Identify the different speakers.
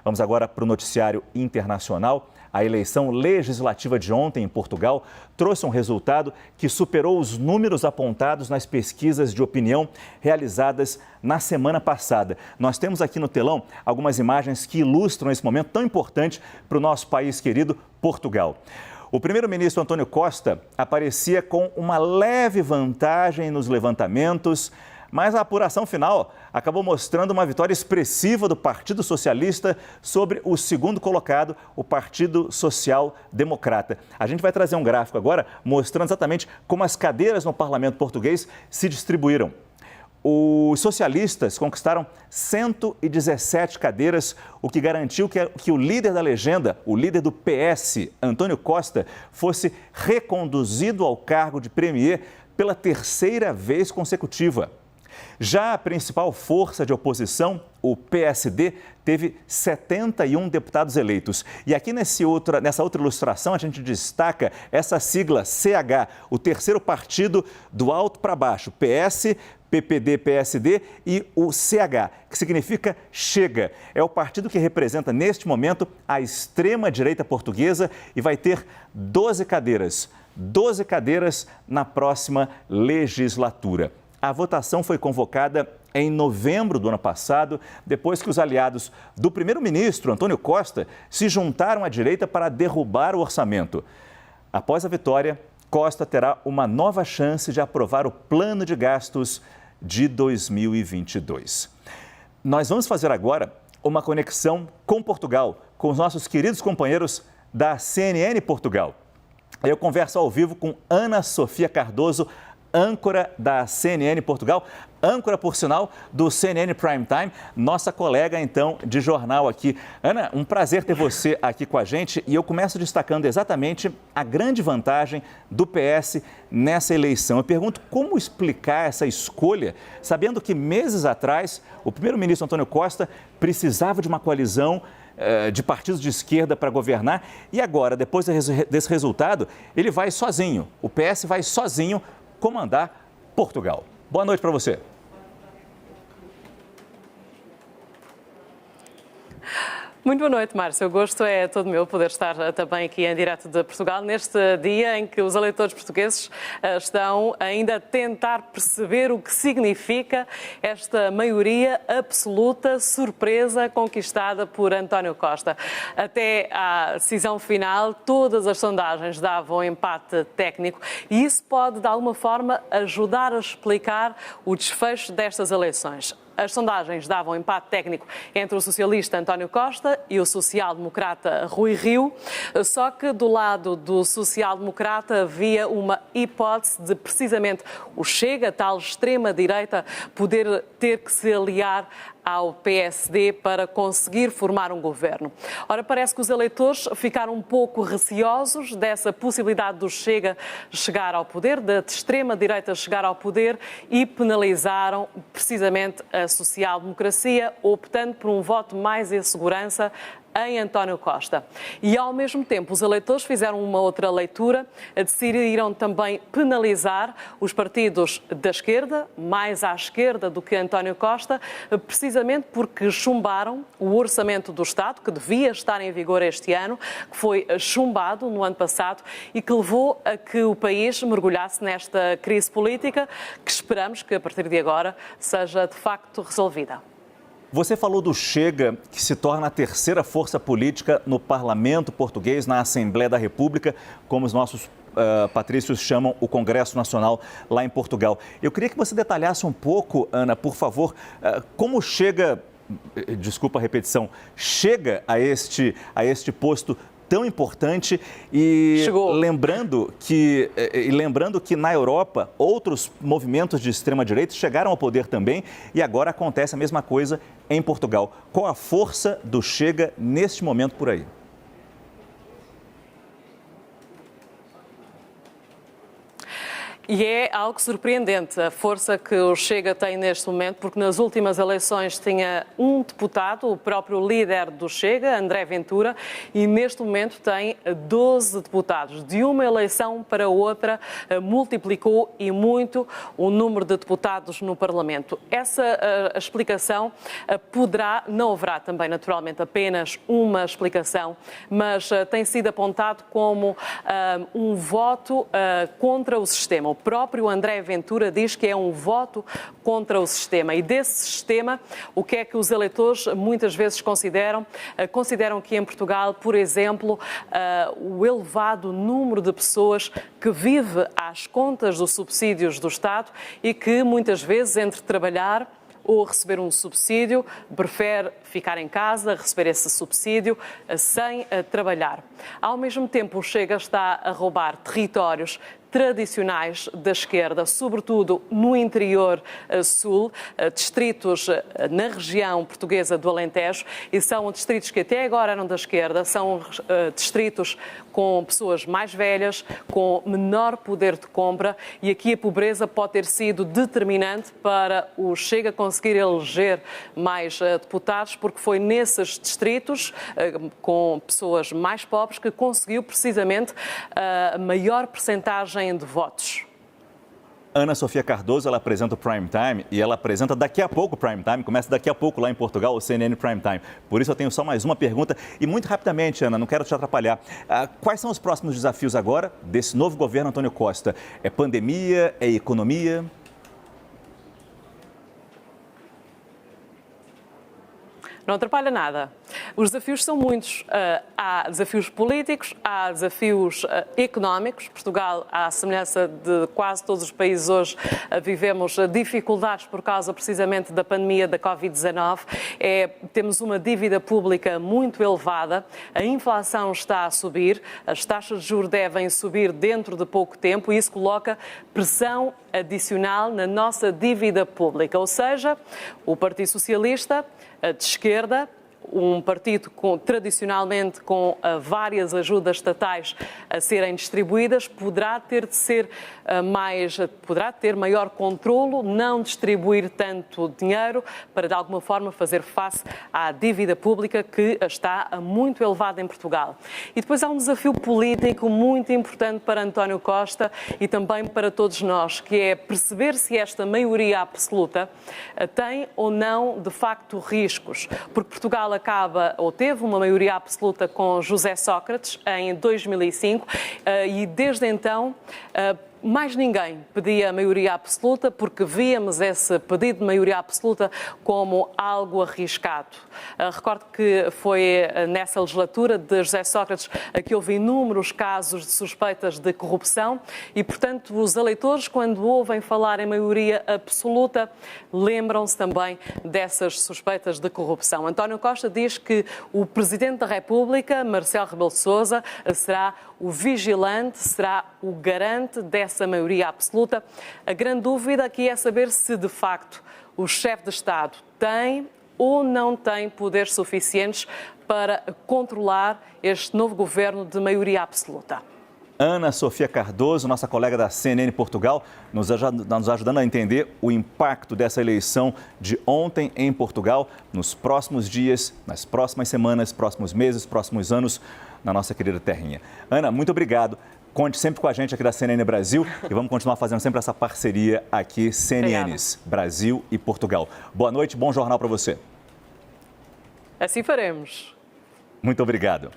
Speaker 1: Vamos agora para o noticiário internacional. A eleição legislativa de ontem em Portugal trouxe um resultado que superou os números apontados nas pesquisas de opinião realizadas na semana passada. Nós temos aqui no telão algumas imagens que ilustram esse momento tão importante para o nosso país querido, Portugal. O primeiro-ministro António Costa aparecia com uma leve vantagem nos levantamentos, mas a apuração final acabou mostrando uma vitória expressiva do Partido Socialista sobre o segundo colocado, o Partido Social Democrata. A gente vai trazer um gráfico agora mostrando exatamente como as cadeiras no parlamento português se distribuíram. Os socialistas conquistaram 117 cadeiras, o que garantiu que o líder da legenda, o líder do PS, António Costa, fosse reconduzido ao cargo de premier pela terceira vez consecutiva. Já a principal força de oposição, o PSD, teve 71 deputados eleitos. E aqui nessa outra ilustração a gente destaca essa sigla CH, o terceiro partido do alto para baixo, PS, PPD, PSD e o CH, que significa Chega. É o partido que representa neste momento a extrema-direita portuguesa e vai ter 12 cadeiras na próxima legislatura. A votação foi convocada em novembro do ano passado, depois que os aliados do primeiro-ministro, António Costa, se juntaram à direita para derrubar o orçamento. Após a vitória, Costa terá uma nova chance de aprovar o plano de gastos de 2022. Nós vamos fazer agora uma conexão com Portugal, com os nossos queridos companheiros da CNN Portugal. Eu converso ao vivo com Ana Sofia Cardoso, âncora da CNN Portugal, âncora, por sinal, do CNN Prime Time, nossa colega, então, de jornal aqui. Ana, um prazer ter você aqui com a gente e eu começo destacando exatamente a grande vantagem do PS nessa eleição. Eu pergunto como explicar essa escolha, sabendo que meses atrás o primeiro-ministro António Costa precisava de uma coalizão de partidos de esquerda para governar e agora, depois desse resultado, ele vai sozinho, o PS vai sozinho comandar Portugal. Boa noite para você.
Speaker 2: Muito boa noite, Márcio. O gosto é todo meu poder estar também aqui em direto de Portugal, neste dia em que os eleitores portugueses estão ainda a tentar perceber o que significa esta maioria absoluta surpresa conquistada por António Costa. Até à decisão final, todas as sondagens davam empate técnico e isso pode, de alguma forma, ajudar a explicar o desfecho destas eleições. As sondagens davam empate técnico entre o socialista António Costa e o social-democrata Rui Rio, só que do lado do social-democrata havia uma hipótese de precisamente o Chega, tal extrema-direita, poder ter que se aliar ao PSD para conseguir formar um governo. Ora, parece que os eleitores ficaram um pouco receosos dessa possibilidade do Chega chegar ao poder, da extrema-direita chegar ao poder e penalizaram precisamente a social-democracia, optando por um voto mais em segurança em António Costa. E, ao mesmo tempo, os eleitores fizeram uma outra leitura, decidiram também penalizar os partidos da esquerda, mais à esquerda do que António Costa, precisamente porque chumbaram o orçamento do Estado, que devia estar em vigor este ano, que foi chumbado no ano passado e que levou a que o país mergulhasse nesta crise política, que esperamos que, a partir de agora, seja de facto resolvida.
Speaker 1: Você falou do Chega, que se torna a terceira força política no parlamento português, na Assembleia da República, como os nossos patrícios chamam o Congresso Nacional lá em Portugal. Eu queria que você detalhasse um pouco, Ana, por favor, como o Chega, desculpa a repetição, chega a este posto tão importante e lembrando que na Europa outros movimentos de extrema-direita chegaram ao poder também e agora acontece a mesma coisa em Portugal. Qual a força do Chega neste momento por aí?
Speaker 2: E é algo surpreendente a força que o Chega tem neste momento, porque nas últimas eleições tinha um deputado, o próprio líder do Chega, André Ventura, e neste momento tem 12 deputados. De uma eleição para outra, multiplicou e muito o número de deputados no Parlamento. Essa a explicação não haverá também naturalmente apenas uma explicação, mas tem sido apontado como um voto contra o sistema. O próprio André Ventura diz que é um voto contra o sistema. E desse sistema, o que é que os eleitores muitas vezes consideram? Consideram que em Portugal, por exemplo, o elevado número de pessoas que vive às contas dos subsídios do Estado e que muitas vezes entre trabalhar ou receber um subsídio, prefere ficar em casa, receber esse subsídio sem trabalhar. Ao mesmo tempo, o Chega está a roubar territórios tradicionais da esquerda, sobretudo no interior sul, distritos na região portuguesa do Alentejo, e são distritos que até agora eram da esquerda, são distritos com pessoas mais velhas, com menor poder de compra, e aqui a pobreza pode ter sido determinante para o Chega conseguir eleger mais deputados, porque foi nesses distritos, com pessoas mais pobres, que conseguiu precisamente a maior percentagem de votos.
Speaker 1: Ana Sofia Cardoso, ela apresenta o Prime Time e ela apresenta daqui a pouco o Prime Time, começa daqui a pouco lá em Portugal, o CNN Prime Time. Por isso eu tenho só mais uma pergunta e muito rapidamente, Ana, não quero te atrapalhar. Quais são os próximos desafios agora desse novo governo Antônio Costa? É pandemia? É economia?
Speaker 2: Não atrapalha nada. Os desafios são muitos. Há desafios políticos, há desafios económicos. Portugal, à semelhança de quase todos os países hoje, vivemos dificuldades por causa precisamente da pandemia da Covid-19. Temos uma dívida pública muito elevada, a inflação está a subir, as taxas de juros devem subir dentro de pouco tempo e isso coloca pressão adicional na nossa dívida pública. Ou seja, o Partido Socialista, de esquerda, um partido tradicionalmente com várias ajudas estatais a serem distribuídas, poderá ter maior controlo, não distribuir tanto dinheiro para de alguma forma fazer face à dívida pública que está muito elevada em Portugal. E depois há um desafio político muito importante para António Costa e também para todos nós, que é perceber se esta maioria absoluta tem ou não de facto riscos, porque Portugal teve uma maioria absoluta com José Sócrates em 2005 e desde então mais ninguém pedia a maioria absoluta, porque víamos esse pedido de maioria absoluta como algo arriscado. Recordo que foi nessa legislatura de José Sócrates que houve inúmeros casos de suspeitas de corrupção e, portanto, os eleitores, quando ouvem falar em maioria absoluta, lembram-se também dessas suspeitas de corrupção. António Costa diz que o Presidente da República, Marcelo Rebelo de Sousa, será o vigilante, será o garante dessa maioria absoluta. A grande dúvida aqui é saber se, de facto, o chefe de Estado tem ou não tem poderes suficientes para controlar este novo governo de maioria absoluta.
Speaker 1: Ana Sofia Cardoso, nossa colega da CNN Portugal, nos ajudando a entender o impacto dessa eleição de ontem em Portugal, nos próximos dias, nas próximas semanas, próximos meses, próximos anos, na nossa querida terrinha. Ana, muito obrigado. Conte sempre com a gente aqui da CNN Brasil e vamos continuar fazendo sempre essa parceria aqui, CNNs, Brasil e Portugal. Boa noite, bom jornal para você.
Speaker 2: Assim faremos.
Speaker 1: Muito obrigado.